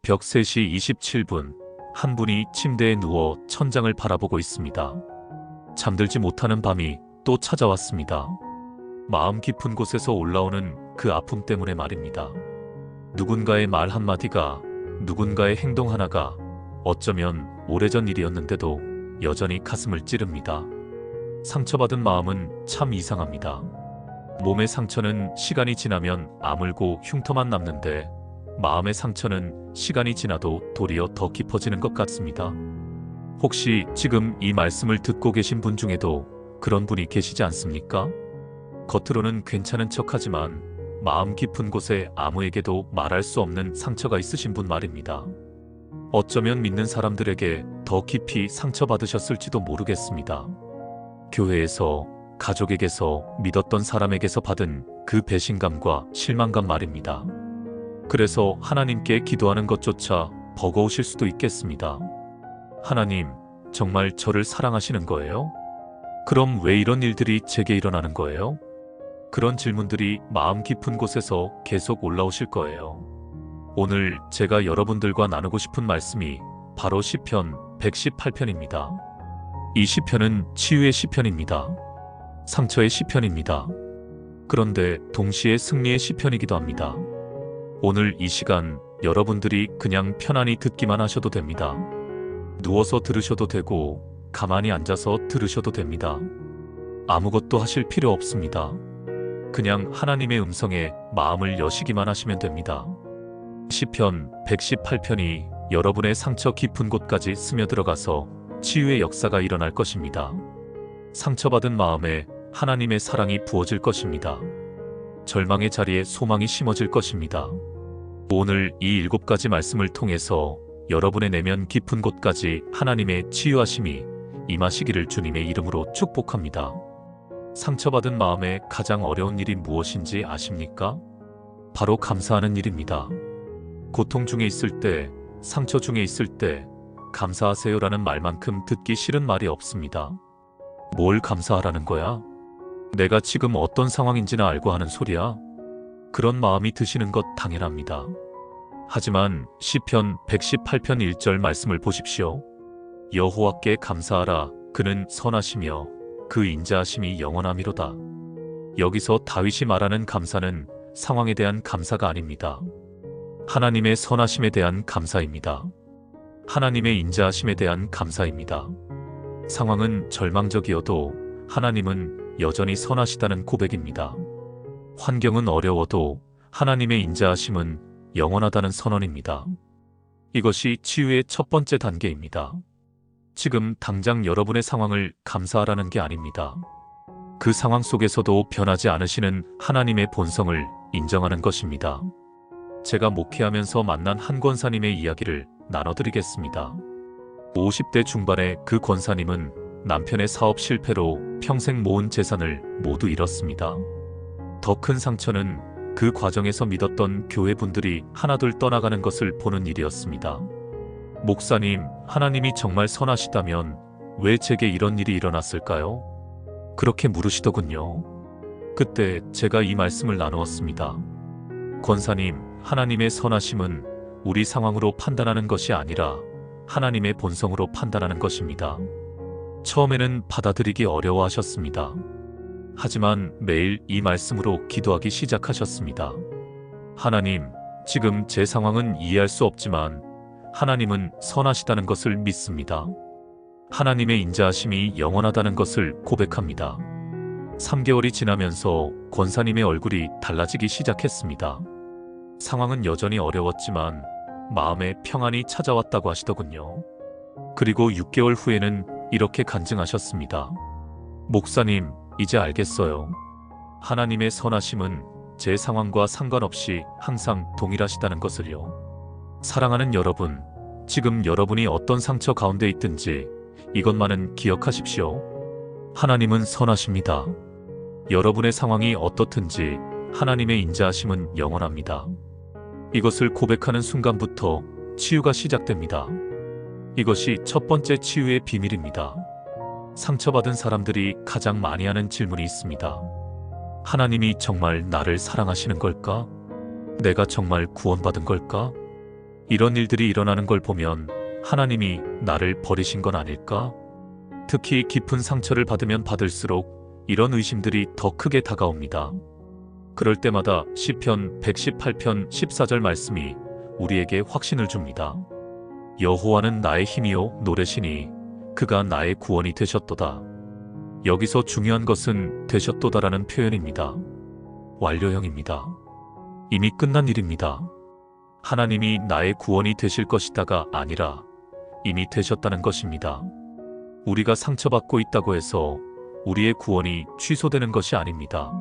벽 3시 27분, 한 분이 침대에 누워 천장을 바라보고 있습니다. 잠들지 못하는 밤이 또 찾아왔습니다. 마음 깊은 곳에서 올라오는 그 아픔 때문에 말입니다. 누군가의 말 한마디가, 누군가의 행동 하나가 어쩌면 오래전 일이었는데도 여전히 가슴을 찌릅니다. 상처받은 마음은 참 이상합니다. 몸의 상처는 시간이 지나면 아물고 흉터만 남는데 마음의 상처는 시간이 지나도 도리어 더 깊어지는 것 같습니다. 혹시 지금 이 말씀을 듣고 계신 분 중에도 그런 분이 계시지 않습니까? 겉으로는 괜찮은 척하지만 마음 깊은 곳에 아무에게도 말할 수 없는 상처가 있으신 분 말입니다. 어쩌면 믿는 사람들에게 더 깊이 상처받으셨을지도 모르겠습니다. 교회에서, 가족에게서, 믿었던 사람에게서 받은 그 배신감과 실망감 말입니다. 그래서 하나님께 기도하는 것조차 버거우실 수도 있겠습니다. 하나님, 정말 저를 사랑하시는 거예요? 그럼 왜 이런 일들이 제게 일어나는 거예요? 그런 질문들이 마음 깊은 곳에서 계속 올라오실 거예요. 오늘 제가 여러분들과 나누고 싶은 말씀이 바로 시편 118편입니다. 이 시편은 치유의 시편입니다. 상처의 시편입니다. 그런데 동시에 승리의 시편이기도 합니다. 오늘 이 시간 여러분들이 그냥 편안히 듣기만 하셔도 됩니다. 누워서 들으셔도 되고 가만히 앉아서 들으셔도 됩니다. 아무것도 하실 필요 없습니다. 그냥 하나님의 음성에 마음을 여시기만 하시면 됩니다. 시편 118편이 여러분의 상처 깊은 곳까지 스며들어가서 치유의 역사가 일어날 것입니다. 상처받은 마음에 하나님의 사랑이 부어질 것입니다. 절망의 자리에 소망이 심어질 것입니다. 오늘 이 7가지 말씀을 통해서 여러분의 내면 깊은 곳까지 하나님의 치유하심이 임하시기를 주님의 이름으로 축복합니다. 상처받은 마음에 가장 어려운 일이 무엇인지 아십니까? 바로 감사하는 일입니다. 고통 중에 있을 때, 상처 중에 있을 때 감사하세요라는 말만큼 듣기 싫은 말이 없습니다. 뭘 감사하라는 거야? 내가 지금 어떤 상황인지나 알고 하는 소리야? 그런 마음이 드시는 것 당연합니다. 하지만 시편 118편 1절 말씀을 보십시오. 여호와께 감사하라. 그는 선하시며 그 인자하심이 영원하미로다. 여기서 다윗이 말하는 감사는 상황에 대한 감사가 아닙니다. 하나님의 선하심에 대한 감사입니다. 하나님의 인자하심에 대한 감사입니다. 상황은 절망적이어도 하나님은 여전히 선하시다는 고백입니다. 환경은 어려워도 하나님의 인자하심은 영원하다는 선언입니다. 이것이 치유의 첫 번째 단계입니다. 지금 당장 여러분의 상황을 감사하라는 게 아닙니다. 그 상황 속에서도 변하지 않으시는 하나님의 본성을 인정하는 것입니다. 제가 목회하면서 만난 한 권사님의 이야기를 나눠드리겠습니다. 50대 중반의 그 권사님은 남편의 사업 실패로 평생 모은 재산을 모두 잃었습니다. 더 큰 상처는 그 과정에서 믿었던 교회 분들이 하나둘 떠나가는 것을 보는 일이었습니다. 목사님, 하나님이 정말 선하시다면 왜 제게 이런 일이 일어났을까요? 그렇게 물으시더군요. 그때 제가 이 말씀을 나누었습니다. 권사님, 하나님의 선하심은 우리 상황으로 판단하는 것이 아니라 하나님의 본성으로 판단하는 것입니다. 처음에는 받아들이기 어려워하셨습니다. 하지만 매일 이 말씀으로 기도하기 시작하셨습니다. 하나님, 지금 제 상황은 이해할 수 없지만 하나님은 선하시다는 것을 믿습니다. 하나님의 인자하심이 영원하다는 것을 고백합니다. 3개월이 지나면서 권사님의 얼굴이 달라지기 시작했습니다. 상황은 여전히 어려웠지만 마음에 평안이 찾아왔다고 하시더군요. 그리고 6개월 후에는 이렇게 간증하셨습니다. 목사님, 이제 알겠어요. 하나님의 선하심은 제 상황과 상관없이 항상 동일하시다는 것을요. 사랑하는 여러분, 지금 여러분이 어떤 상처 가운데 있든지 이것만은 기억하십시오. 하나님은 선하십니다. 여러분의 상황이 어떻든지 하나님의 인자하심은 영원합니다. 이것을 고백하는 순간부터 치유가 시작됩니다. 이것이 첫 번째 치유의 비밀입니다. 상처받은 사람들이 가장 많이 하는 질문이 있습니다. 하나님이 정말 나를 사랑하시는 걸까? 내가 정말 구원받은 걸까? 이런 일들이 일어나는 걸 보면 하나님이 나를 버리신 건 아닐까? 특히 깊은 상처를 받으면 받을수록 이런 의심들이 더 크게 다가옵니다. 그럴 때마다 시편 118편 14절 말씀이 우리에게 확신을 줍니다. 여호와는 나의 힘이요 노래시니 그가 나의 구원이 되셨도다. 여기서 중요한 것은 되셨도다라는 표현입니다. 완료형입니다. 이미 끝난 일입니다. 하나님이 나의 구원이 되실 것이다가 아니라 이미 되셨다는 것입니다. 우리가 상처받고 있다고 해서 우리의 구원이 취소되는 것이 아닙니다.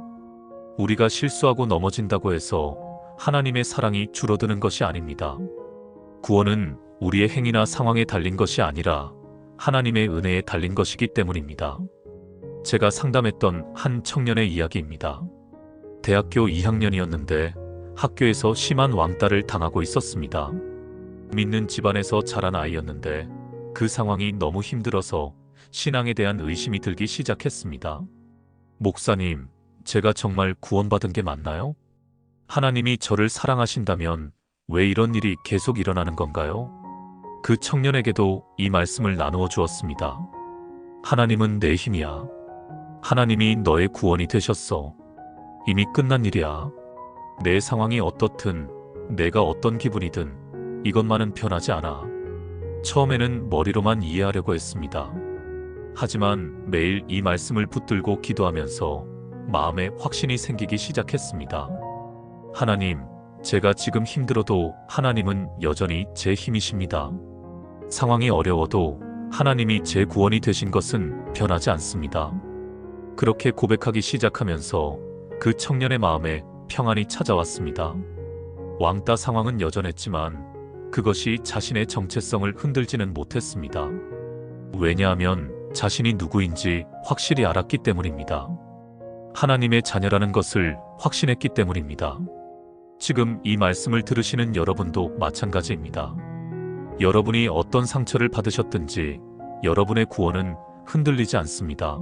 우리가 실수하고 넘어진다고 해서 하나님의 사랑이 줄어드는 것이 아닙니다. 구원은 우리의 행위나 상황에 달린 것이 아니라 하나님의 은혜에 달린 것이기 때문입니다. 제가 상담했던 한 청년의 이야기입니다. 대학교 2학년이었는데 학교에서 심한 왕따를 당하고 있었습니다. 믿는 집안에서 자란 아이였는데 그 상황이 너무 힘들어서 신앙에 대한 의심이 들기 시작했습니다. 목사님, 제가 정말 구원받은 게 맞나요? 하나님이 저를 사랑하신다면 왜 이런 일이 계속 일어나는 건가요? 그 청년에게도 이 말씀을 나누어 주었습니다. 하나님은 내 힘이야. 하나님이 너의 구원이 되셨어. 이미 끝난 일이야. 내 상황이 어떻든 내가 어떤 기분이든 이것만은 변하지 않아. 처음에는 머리로만 이해하려고 했습니다. 하지만 매일 이 말씀을 붙들고 기도하면서 마음에 확신이 생기기 시작했습니다. 하나님, 제가 지금 힘들어도 하나님은 여전히 제 힘이십니다. 상황이 어려워도 하나님이 제 구원이 되신 것은 변하지 않습니다. 그렇게 고백하기 시작하면서 그 청년의 마음에 평안이 찾아왔습니다. 왕따 상황은 여전했지만 그것이 자신의 정체성을 흔들지는 못했습니다. 왜냐하면 자신이 누구인지 확실히 알았기 때문입니다. 하나님의 자녀라는 것을 확신했기 때문입니다. 지금 이 말씀을 들으시는 여러분도 마찬가지입니다. 여러분이 어떤 상처를 받으셨든지 여러분의 구원은 흔들리지 않습니다.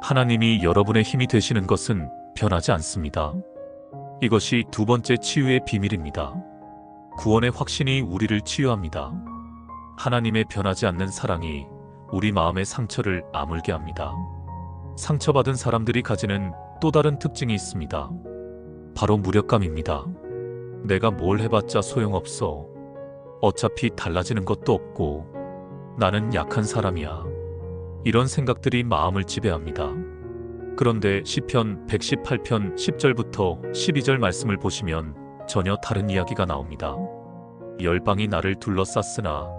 하나님이 여러분의 힘이 되시는 것은 변하지 않습니다. 이것이 두 번째 치유의 비밀입니다. 구원의 확신이 우리를 치유합니다. 하나님의 변하지 않는 사랑이 우리 마음의 상처를 아물게 합니다. 상처받은 사람들이 가지는 또 다른 특징이 있습니다. 바로 무력감입니다. 내가 뭘 해봤자 소용없어. 어차피 달라지는 것도 없고 나는 약한 사람이야. 이런 생각들이 마음을 지배합니다. 그런데 시편 118편 10절부터 12절 말씀을 보시면 전혀 다른 이야기가 나옵니다. 열방이 나를 둘러쌌으나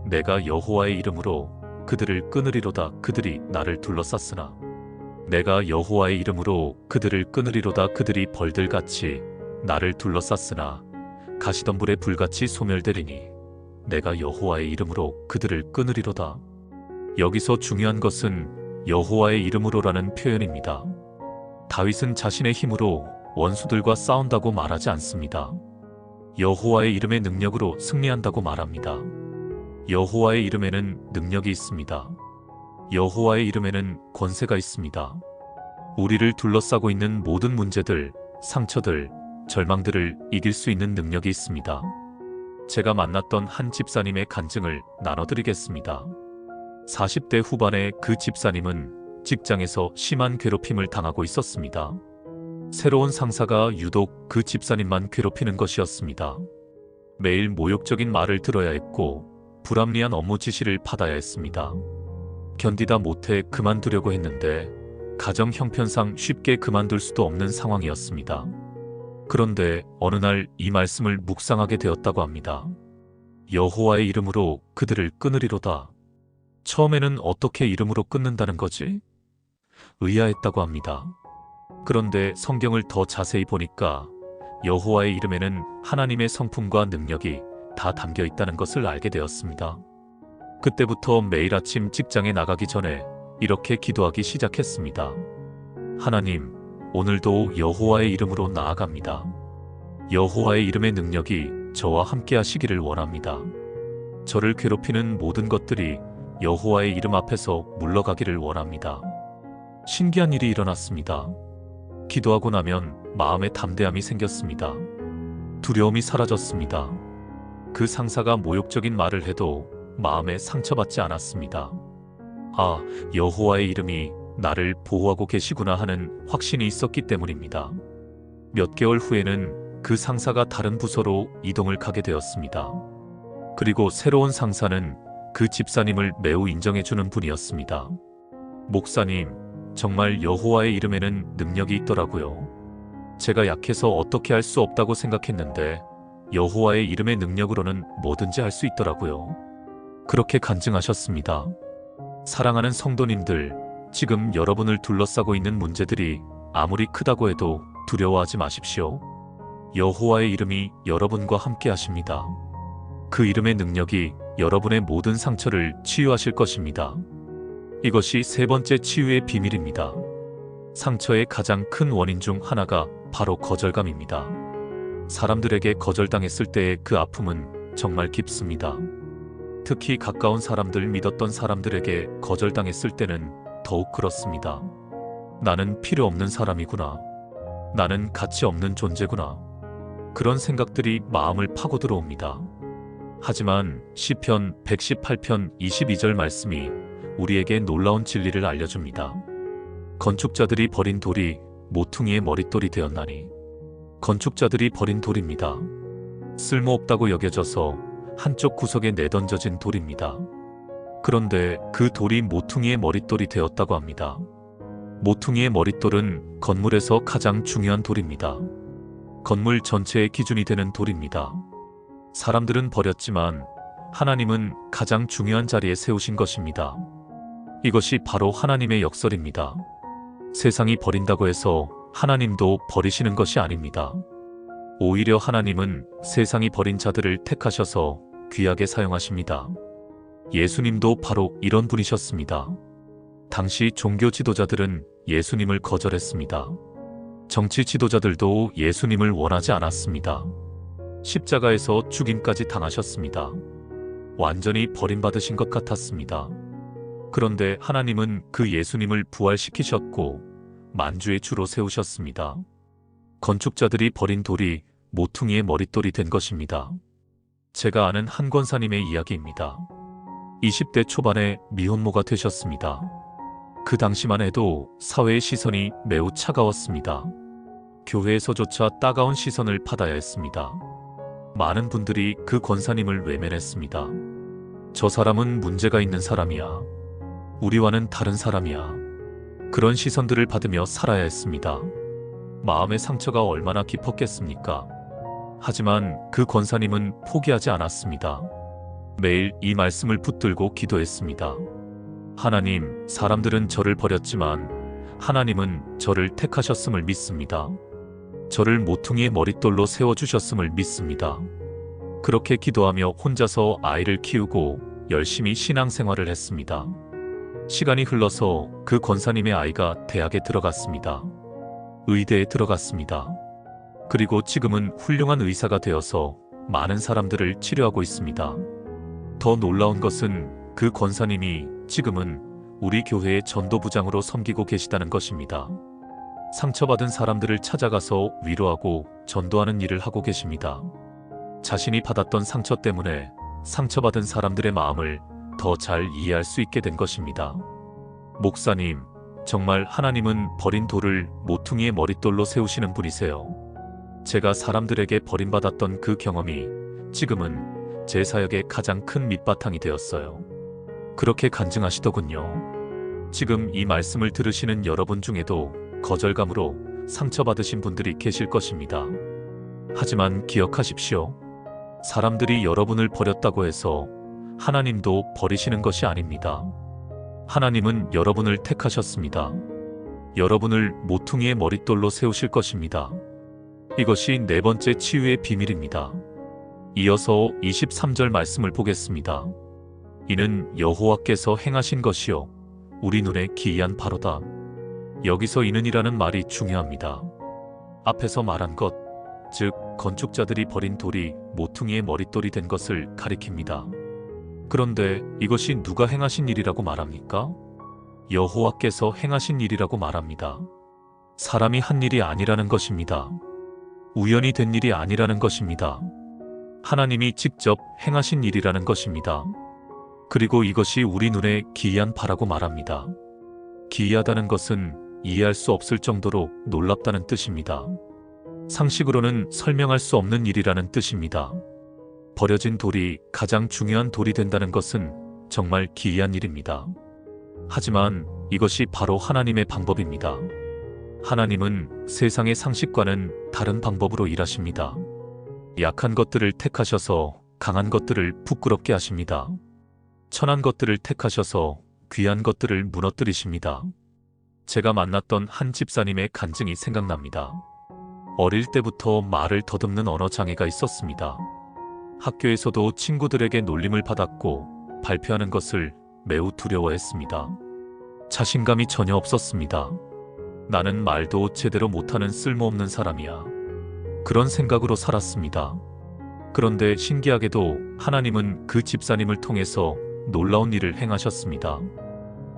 내가 여호와의 이름으로 그들을 끊으리로다. 그들이 나를 둘러쌌으나 내가 여호와의 이름으로 그들을 끊으리로다. 그들이 벌들같이 나를 둘러쌌으나 가시덤불에 불같이 소멸되리니 내가 여호와의 이름으로 그들을 끊으리로다. 여기서 중요한 것은 여호와의 이름으로라는 표현입니다. 다윗은 자신의 힘으로 원수들과 싸운다고 말하지 않습니다. 여호와의 이름의 능력으로 승리한다고 말합니다. 여호와의 이름에는 능력이 있습니다. 여호와의 이름에는 권세가 있습니다. 우리를 둘러싸고 있는 모든 문제들, 상처들, 절망들을 이길 수 있는 능력이 있습니다. 제가 만났던 한 집사님의 간증을 나눠드리겠습니다. 40대 후반의 그 집사님은 직장에서 심한 괴롭힘을 당하고 있었습니다. 새로운 상사가 유독 그 집사님만 괴롭히는 것이었습니다. 매일 모욕적인 말을 들어야 했고 불합리한 업무 지시를 받아야 했습니다. 견디다 못해 그만두려고 했는데 가정 형편상 쉽게 그만둘 수도 없는 상황이었습니다. 그런데 어느 날 이 말씀을 묵상하게 되었다고 합니다. 여호와의 이름으로 그들을 끊으리로다. 처음에는 어떻게 이름으로 끊는다는 거지? 의아했다고 합니다. 그런데 성경을 더 자세히 보니까 여호와의 이름에는 하나님의 성품과 능력이 다 담겨 있다는 것을 알게 되었습니다. 그때부터 매일 아침 직장에 나가기 전에 이렇게 기도하기 시작했습니다. 하나님, 오늘도 여호와의 이름으로 나아갑니다. 여호와의 이름의 능력이 저와 함께 하시기를 원합니다. 저를 괴롭히는 모든 것들이 여호와의 이름 앞에서 물러가기를 원합니다. 신기한 일이 일어났습니다. 기도하고 나면 마음에 담대함이 생겼습니다. 두려움이 사라졌습니다. 그 상사가 모욕적인 말을 해도 마음에 상처받지 않았습니다. 아, 여호와의 이름이 나를 보호하고 계시구나 하는 확신이 있었기 때문입니다. 몇 개월 후에는 그 상사가 다른 부서로 이동을 가게 되었습니다. 그리고 새로운 상사는 그 집사님을 매우 인정해주는 분이었습니다. 목사님, 정말 여호와의 이름에는 능력이 있더라고요. 제가 약해서 어떻게 할 수 없다고 생각했는데 여호와의 이름의 능력으로는 뭐든지 할 수 있더라고요. 그렇게 간증하셨습니다. 사랑하는 성도님들, 지금 여러분을 둘러싸고 있는 문제들이 아무리 크다고 해도 두려워하지 마십시오. 여호와의 이름이 여러분과 함께 하십니다. 그 이름의 능력이 여러분의 모든 상처를 치유하실 것입니다. 이것이 세 번째 치유의 비밀입니다. 상처의 가장 큰 원인 중 하나가 바로 거절감입니다. 사람들에게 거절당했을 때의 그 아픔은 정말 깊습니다. 특히 가까운 사람들, 믿었던 사람들에게 거절당했을 때는 더욱 그렇습니다. 나는 필요 없는 사람이구나. 나는 가치 없는 존재구나. 그런 생각들이 마음을 파고 들어옵니다. 하지만 시편 118편 22절 말씀이 우리에게 놀라운 진리를 알려줍니다. 건축자들이 버린 돌이 모퉁이의 머릿돌이 되었나니. 건축자들이 버린 돌입니다. 쓸모없다고 여겨져서 한쪽 구석에 내던져진 돌입니다. 그런데 그 돌이 모퉁이의 머릿돌이 되었다고 합니다. 모퉁이의 머릿돌은 건물에서 가장 중요한 돌입니다. 건물 전체의 기준이 되는 돌입니다. 사람들은 버렸지만 하나님은 가장 중요한 자리에 세우신 것입니다. 이것이 바로 하나님의 역설입니다. 세상이 버린다고 해서 하나님도 버리시는 것이 아닙니다. 오히려 하나님은 세상이 버린 자들을 택하셔서 귀하게 사용하십니다. 예수님도 바로 이런 분이셨습니다. 당시 종교 지도자들은 예수님을 거절했습니다. 정치 지도자들도 예수님을 원하지 않았습니다. 십자가에서 죽임까지 당하셨습니다. 완전히 버림받으신 것 같았습니다. 그런데 하나님은 그 예수님을 부활시키셨고 만주의 주로 세우셨습니다. 건축자들이 버린 돌이 모퉁이의 머릿돌이 된 것입니다. 제가 아는 한 권사님의 이야기입니다. 20대 초반에 미혼모가 되셨습니다. 그 당시만 해도 사회의 시선이 매우 차가웠습니다. 교회에서조차 따가운 시선을 받아야 했습니다. 많은 분들이 그 권사님을 외면했습니다. 저 사람은 문제가 있는 사람이야. 우리와는 다른 사람이야. 그런 시선들을 받으며 살아야 했습니다. 마음의 상처가 얼마나 깊었겠습니까? 하지만 그 권사님은 포기하지 않았습니다. 매일 이 말씀을 붙들고 기도했습니다. 하나님, 사람들은 저를 버렸지만 하나님은 저를 택하셨음을 믿습니다. 저를 모퉁이의 머릿돌로 세워주셨음을 믿습니다. 그렇게 기도하며 혼자서 아이를 키우고 열심히 신앙생활을 했습니다. 시간이 흘러서 그 권사님의 아이가 대학에 들어갔습니다. 의대에 들어갔습니다. 그리고 지금은 훌륭한 의사가 되어서 많은 사람들을 치료하고 있습니다. 더 놀라운 것은 그 권사님이 지금은 우리 교회의 전도부장으로 섬기고 계시다는 것입니다. 상처받은 사람들을 찾아가서 위로하고 전도하는 일을 하고 계십니다. 자신이 받았던 상처 때문에 상처받은 사람들의 마음을 더 잘 이해할 수 있게 된 것입니다. 목사님, 정말 하나님은 버린 돌을 모퉁이의 머릿돌로 세우시는 분이세요. 제가 사람들에게 버림받았던 그 경험이 지금은 제 사역의 가장 큰 밑바탕이 되었어요. 그렇게 간증하시더군요. 지금 이 말씀을 들으시는 여러분 중에도 거절감으로 상처받으신 분들이 계실 것입니다. 하지만 기억하십시오. 사람들이 여러분을 버렸다고 해서 하나님도 버리시는 것이 아닙니다. 하나님은 여러분을 택하셨습니다. 여러분을 모퉁이의 머릿돌로 세우실 것입니다. 이것이 네 번째 치유의 비밀입니다. 이어서 23절 말씀을 보겠습니다. 이는 여호와께서 행하신 것이요 우리 눈에 기이한 바로다. 여기서 이는이라는 말이 중요합니다. 앞에서 말한 것, 즉 건축자들이 버린 돌이 모퉁이의 머릿돌이 된 것을 가리킵니다. 그런데 이것이 누가 행하신 일이라고 말합니까? 여호와께서 행하신 일이라고 말합니다. 사람이 한 일이 아니라는 것입니다. 우연히 된 일이 아니라는 것입니다. 하나님이 직접 행하신 일이라는 것입니다. 그리고 이것이 우리 눈에 기이한 바라고 말합니다. 기이하다는 것은 이해할 수 없을 정도로 놀랍다는 뜻입니다. 상식으로는 설명할 수 없는 일이라는 뜻입니다. 버려진 돌이 가장 중요한 돌이 된다는 것은 정말 기이한 일입니다. 하지만 이것이 바로 하나님의 방법입니다. 하나님은 세상의 상식과는 다른 방법으로 일하십니다. 약한 것들을 택하셔서 강한 것들을 부끄럽게 하십니다. 천한 것들을 택하셔서 귀한 것들을 무너뜨리십니다. 제가 만났던 한 집사님의 간증이 생각납니다. 어릴 때부터 말을 더듬는 언어 장애가 있었습니다. 학교에서도 친구들에게 놀림을 받았고 발표하는 것을 매우 두려워했습니다. 자신감이 전혀 없었습니다. 나는 말도 제대로 못하는 쓸모없는 사람이야. 그런 생각으로 살았습니다. 그런데 신기하게도 하나님은 그 집사님을 통해서 놀라운 일을 행하셨습니다.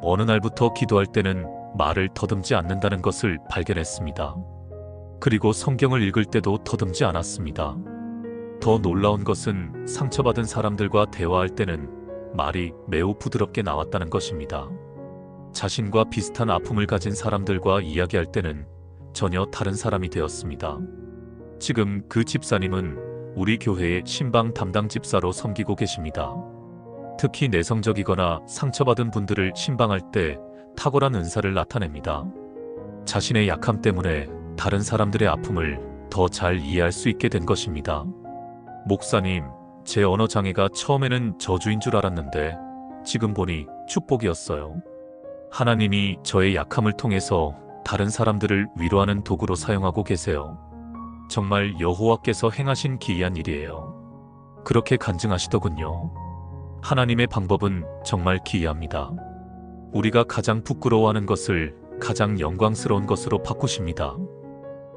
어느 날부터 기도할 때는 말을 더듬지 않는다는 것을 발견했습니다. 그리고 성경을 읽을 때도 더듬지 않았습니다. 더 놀라운 것은 상처받은 사람들과 대화할 때는 말이 매우 부드럽게 나왔다는 것입니다. 자신과 비슷한 아픔을 가진 사람들과 이야기할 때는 전혀 다른 사람이 되었습니다. 지금 그 집사님은 우리 교회의 신방 담당 집사로 섬기고 계십니다. 특히 내성적이거나 상처받은 분들을 신방할 때 탁월한 은사를 나타냅니다. 자신의 약함 때문에 다른 사람들의 아픔을 더 잘 이해할 수 있게 된 것입니다. 목사님, 제 언어 장애가 처음에는 저주인 줄 알았는데 지금 보니 축복이었어요. 하나님이 저의 약함을 통해서 다른 사람들을 위로하는 도구로 사용하고 계세요. 정말 여호와께서 행하신 기이한 일이에요. 그렇게 간증하시더군요. 하나님의 방법은 정말 기이합니다. 우리가 가장 부끄러워하는 것을 가장 영광스러운 것으로 바꾸십니다.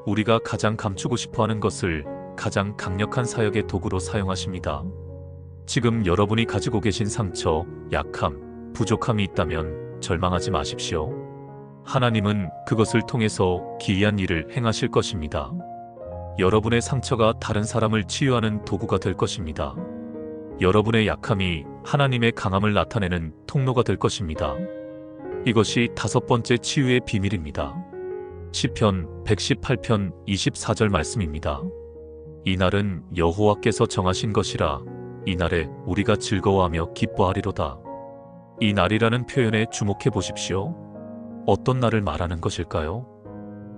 우리가 가장 감추고 싶어하는 것을 가장 강력한 사역의 도구로 사용하십니다. 지금 여러분이 가지고 계신 상처, 약함, 부족함이 있다면 절망하지 마십시오. 하나님은 그것을 통해서 기이한 일을 행하실 것입니다. 여러분의 상처가 다른 사람을 치유하는 도구가 될 것입니다. 여러분의 약함이 하나님의 강함을 나타내는 통로가 될 것입니다. 이것이 5번째 치유의 비밀입니다. 시편 118편 24절 말씀입니다. 이날은 여호와께서 정하신 것이라 이날에 우리가 즐거워하며 기뻐하리로다. 이 날이라는 표현에 주목해 보십시오. 어떤 날을 말하는 것일까요?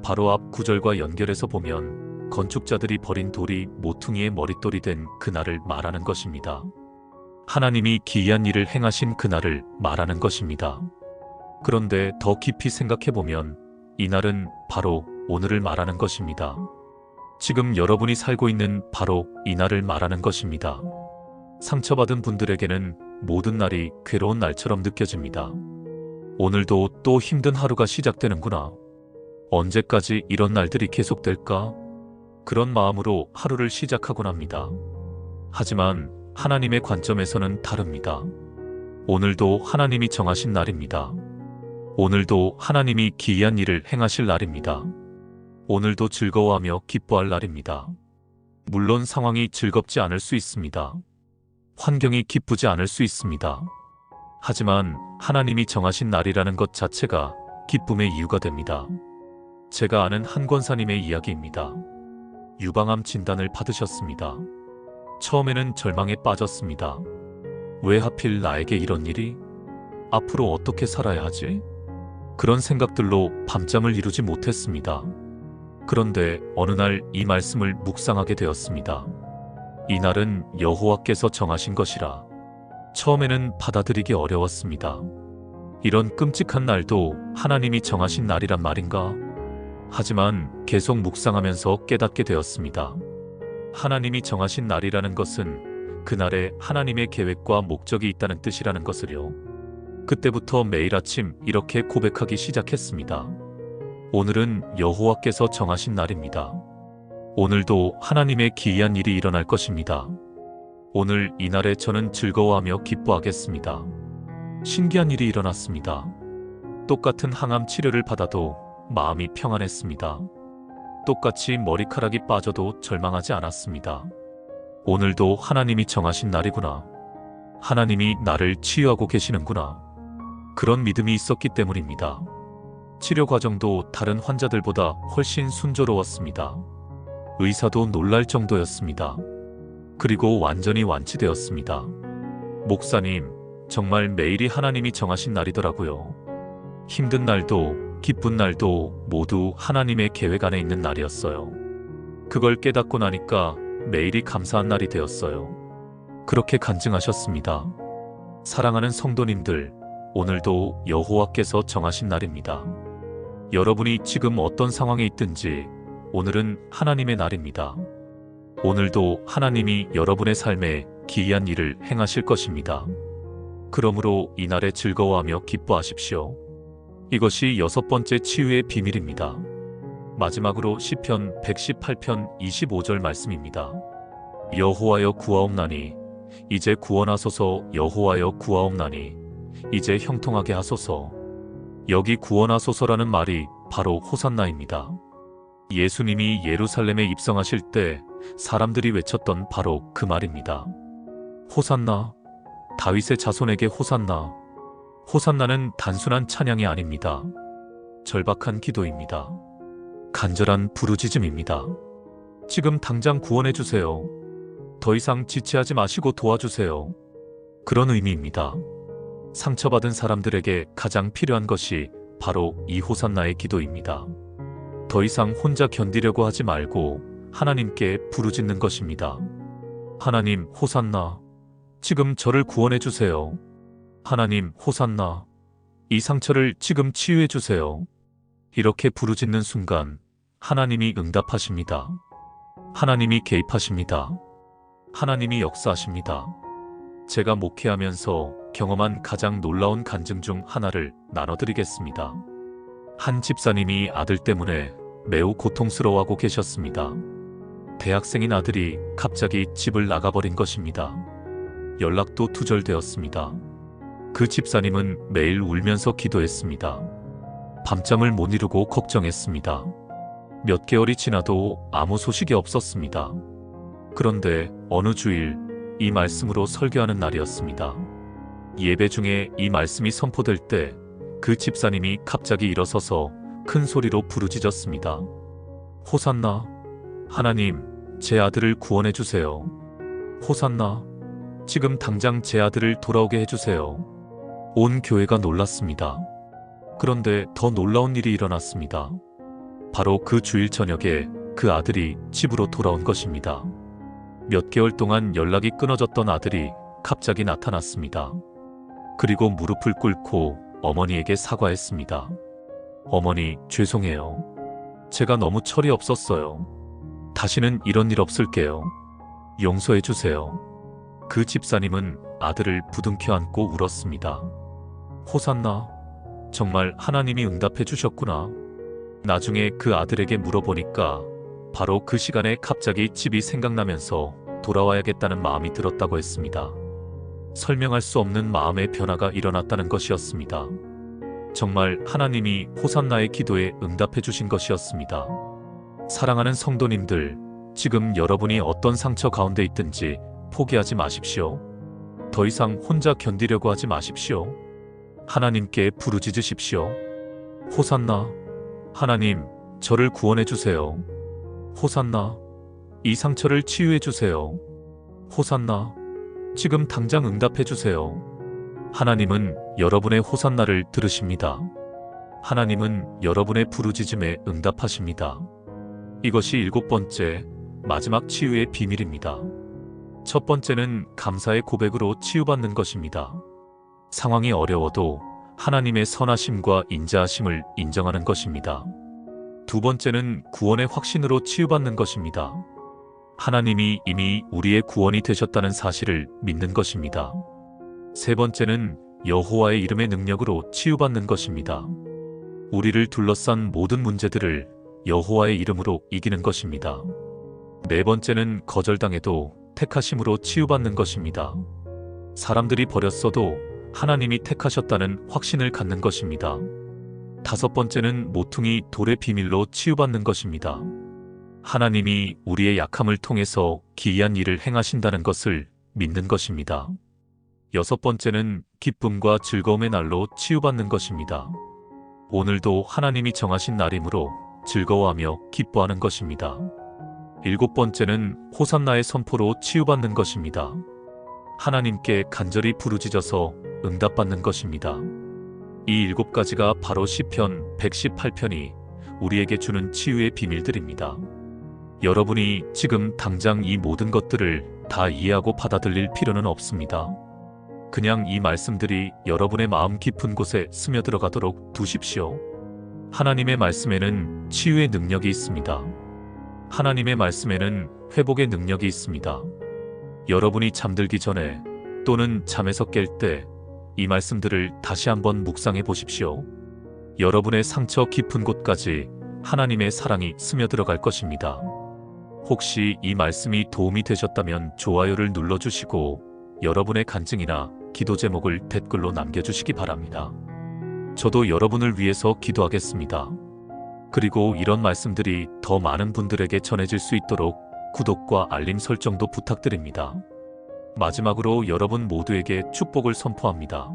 바로 앞 구절과 연결해서 보면 건축자들이 버린 돌이 모퉁이의 머릿돌이 된 그날을 말하는 것입니다. 하나님이 기이한 일을 행하신 그날을 말하는 것입니다. 그런데 더 깊이 생각해보면 이날은 바로 오늘을 말하는 것입니다. 지금 여러분이 살고 있는 바로 이날을 말하는 것입니다. 상처받은 분들에게는 모든 날이 괴로운 날처럼 느껴집니다. 오늘도 또 힘든 하루가 시작되는구나. 언제까지 이런 날들이 계속될까? 그런 마음으로 하루를 시작하곤 합니다. 하지만 하나님의 관점에서는 다릅니다. 오늘도 하나님이 정하신 날입니다. 오늘도 하나님이 기이한 일을 행하실 날입니다. 오늘도 즐거워하며 기뻐할 날입니다. 물론 상황이 즐겁지 않을 수 있습니다. 환경이 기쁘지 않을 수 있습니다. 하지만 하나님이 정하신 날이라는 것 자체가 기쁨의 이유가 됩니다. 제가 아는 한 권사님의 이야기입니다. 유방암 진단을 받으셨습니다. 처음에는 절망에 빠졌습니다. 왜 하필 나에게 이런 일이? 앞으로 어떻게 살아야 하지? 그런 생각들로 밤잠을 이루지 못했습니다. 그런데 어느 날 이 말씀을 묵상하게 되었습니다. 이 날은 여호와께서 정하신 것이라. 처음에는 받아들이기 어려웠습니다. 이런 끔찍한 날도 하나님이 정하신 날이란 말인가? 하지만 계속 묵상하면서 깨닫게 되었습니다. 하나님이 정하신 날이라는 것은 그날에 하나님의 계획과 목적이 있다는 뜻이라는 것을요. 그때부터 매일 아침 이렇게 고백하기 시작했습니다. 오늘은 여호와께서 정하신 날입니다. 오늘도 하나님의 기이한 일이 일어날 것입니다. 오늘 이날에 저는 즐거워하며 기뻐하겠습니다. 신기한 일이 일어났습니다. 똑같은 항암 치료를 받아도 마음이 평안했습니다. 똑같이 머리카락이 빠져도 절망하지 않았습니다. 오늘도 하나님이 정하신 날이구나. 하나님이 나를 치유하고 계시는구나. 그런 믿음이 있었기 때문입니다. 치료 과정도 다른 환자들보다 훨씬 순조로웠습니다. 의사도 놀랄 정도였습니다. 그리고 완전히 완치되었습니다. 목사님, 정말 매일이 하나님이 정하신 날이더라고요. 힘든 날도 기쁜 날도 모두 하나님의 계획 안에 있는 날이었어요. 그걸 깨닫고 나니까 매일이 감사한 날이 되었어요. 그렇게 간증하셨습니다. 사랑하는 성도님들, 오늘도 여호와께서 정하신 날입니다. 여러분이 지금 어떤 상황에 있든지 오늘은 하나님의 날입니다. 오늘도 하나님이 여러분의 삶에 기이한 일을 행하실 것입니다. 그러므로 이날에 즐거워하며 기뻐하십시오. 이것이 6번째 치유의 비밀입니다. 마지막으로 시편 118편 25절 말씀입니다. 여호와여 구하옵나니 이제 구원하소서. 여호와여 구하옵나니 이제 형통하게 하소서. 여기 구원하소서라는 말이 바로 호산나입니다. 예수님이 예루살렘에 입성하실 때 사람들이 외쳤던 바로 그 말입니다. 호산나, 다윗의 자손에게 호산나. 호산나는 단순한 찬양이 아닙니다. 절박한 기도입니다. 간절한 부르짖음입니다. 지금 당장 구원해 주세요. 더 이상 지체하지 마시고 도와주세요. 그런 의미입니다. 상처받은 사람들에게 가장 필요한 것이 바로 이 호산나의 기도입니다. 더 이상 혼자 견디려고 하지 말고 하나님께 부르짖는 것입니다. 하나님, 호산나. 지금 저를 구원해 주세요. 하나님, 호산나. 이 상처를 지금 치유해 주세요. 이렇게 부르짖는 순간 하나님이 응답하십니다. 하나님이 개입하십니다. 하나님이 역사하십니다. 제가 목회하면서 경험한 가장 놀라운 간증 중 하나를 나눠드리겠습니다. 한 집사님이 아들 때문에 매우 고통스러워하고 계셨습니다. 대학생인 아들이 갑자기 집을 나가버린 것입니다. 연락도 두절되었습니다. 그 집사님은 매일 울면서 기도했습니다. 밤잠을 못 이루고 걱정했습니다. 몇 개월이 지나도 아무 소식이 없었습니다. 그런데 어느 주일 이 말씀으로 설교하는 날이었습니다. 예배 중에 이 말씀이 선포될 때 그 집사님이 갑자기 일어서서 큰 소리로 부르짖었습니다. 호산나, 하나님, 제 아들을 구원해 주세요. 호산나, 지금 당장 제 아들을 돌아오게 해주세요. 온 교회가 놀랐습니다. 그런데 더 놀라운 일이 일어났습니다. 바로 그 주일 저녁에 그 아들이 집으로 돌아온 것입니다. 몇 개월 동안 연락이 끊어졌던 아들이 갑자기 나타났습니다. 그리고 무릎을 꿇고 어머니에게 사과했습니다. 어머니, 죄송해요. 제가 너무 철이 없었어요. 다시는 이런 일 없을게요. 용서해 주세요. 그 집사님은 아들을 부둥켜 안고 울었습니다. 호산나, 정말 하나님이 응답해 주셨구나. 나중에 그 아들에게 물어보니까 바로 그 시간에 갑자기 집이 생각나면서 돌아와야겠다는 마음이 들었다고 했습니다. 설명할 수 없는 마음의 변화가 일어났다는 것이었습니다. 정말 하나님이 호산나의 기도에 응답해 주신 것이었습니다. 사랑하는 성도님들, 지금 여러분이 어떤 상처 가운데 있든지 포기하지 마십시오. 더 이상 혼자 견디려고 하지 마십시오. 하나님께 부르짖으십시오. 호산나, 하나님, 저를 구원해 주세요. 호산나, 이 상처를 치유해 주세요. 호산나, 지금 당장 응답해 주세요. 하나님은 여러분의 호산나를 들으십니다. 하나님은 여러분의 부르짖음에 응답하십니다. 이것이 7번째, 마지막 치유의 비밀입니다. 첫 번째는 감사의 고백으로 치유받는 것입니다. 상황이 어려워도 하나님의 선하심과 인자하심을 인정하는 것입니다. 두 번째는 구원의 확신으로 치유받는 것입니다. 하나님이 이미 우리의 구원이 되셨다는 사실을 믿는 것입니다. 세 번째는 여호와의 이름의 능력으로 치유받는 것입니다. 우리를 둘러싼 모든 문제들을 여호와의 이름으로 이기는 것입니다. 네 번째는 거절당해도 택하심으로 치유받는 것입니다. 사람들이 버렸어도 하나님이 택하셨다는 확신을 갖는 것입니다. 다섯 번째는 모퉁이 돌의 비밀로 치유받는 것입니다. 하나님이 우리의 약함을 통해서 기이한 일을 행하신다는 것을 믿는 것입니다. 여섯 번째는 기쁨과 즐거움의 날로 치유받는 것입니다. 오늘도 하나님이 정하신 날이므로 즐거워하며 기뻐하는 것입니다. 일곱 번째는 호산나의 선포로 치유받는 것입니다. 하나님께 간절히 부르짖어서 응답받는 것입니다. 이 일곱 가지가 바로 시편 118편이 우리에게 주는 치유의 비밀들입니다. 여러분이 지금 당장 이 모든 것들을 다 이해하고 받아들일 필요는 없습니다. 그냥 이 말씀들이 여러분의 마음 깊은 곳에 스며들어가도록 두십시오. 하나님의 말씀에는 치유의 능력이 있습니다. 하나님의 말씀에는 회복의 능력이 있습니다. 여러분이 잠들기 전에 또는 잠에서 깰 때 이 말씀들을 다시 한번 묵상해 보십시오. 여러분의 상처 깊은 곳까지 하나님의 사랑이 스며들어갈 것입니다. 혹시 이 말씀이 도움이 되셨다면 좋아요를 눌러주시고 여러분의 간증이나 기도 제목을 댓글로 남겨주시기 바랍니다. 저도 여러분을 위해서 기도하겠습니다. 그리고 이런 말씀들이 더 많은 분들에게 전해질 수 있도록 구독과 알림 설정도 부탁드립니다. 마지막으로 여러분 모두에게 축복을 선포합니다.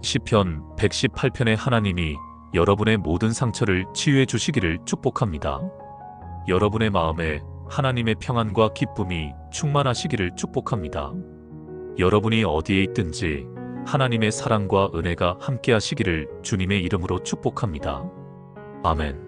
시편 118편의 하나님이 여러분의 모든 상처를 치유해 주시기를 축복합니다. 여러분의 마음에 하나님의 평안과 기쁨이 충만하시기를 축복합니다. 여러분이 어디에 있든지 하나님의 사랑과 은혜가 함께 하시기를 주님의 이름으로 축복합니다. 아멘.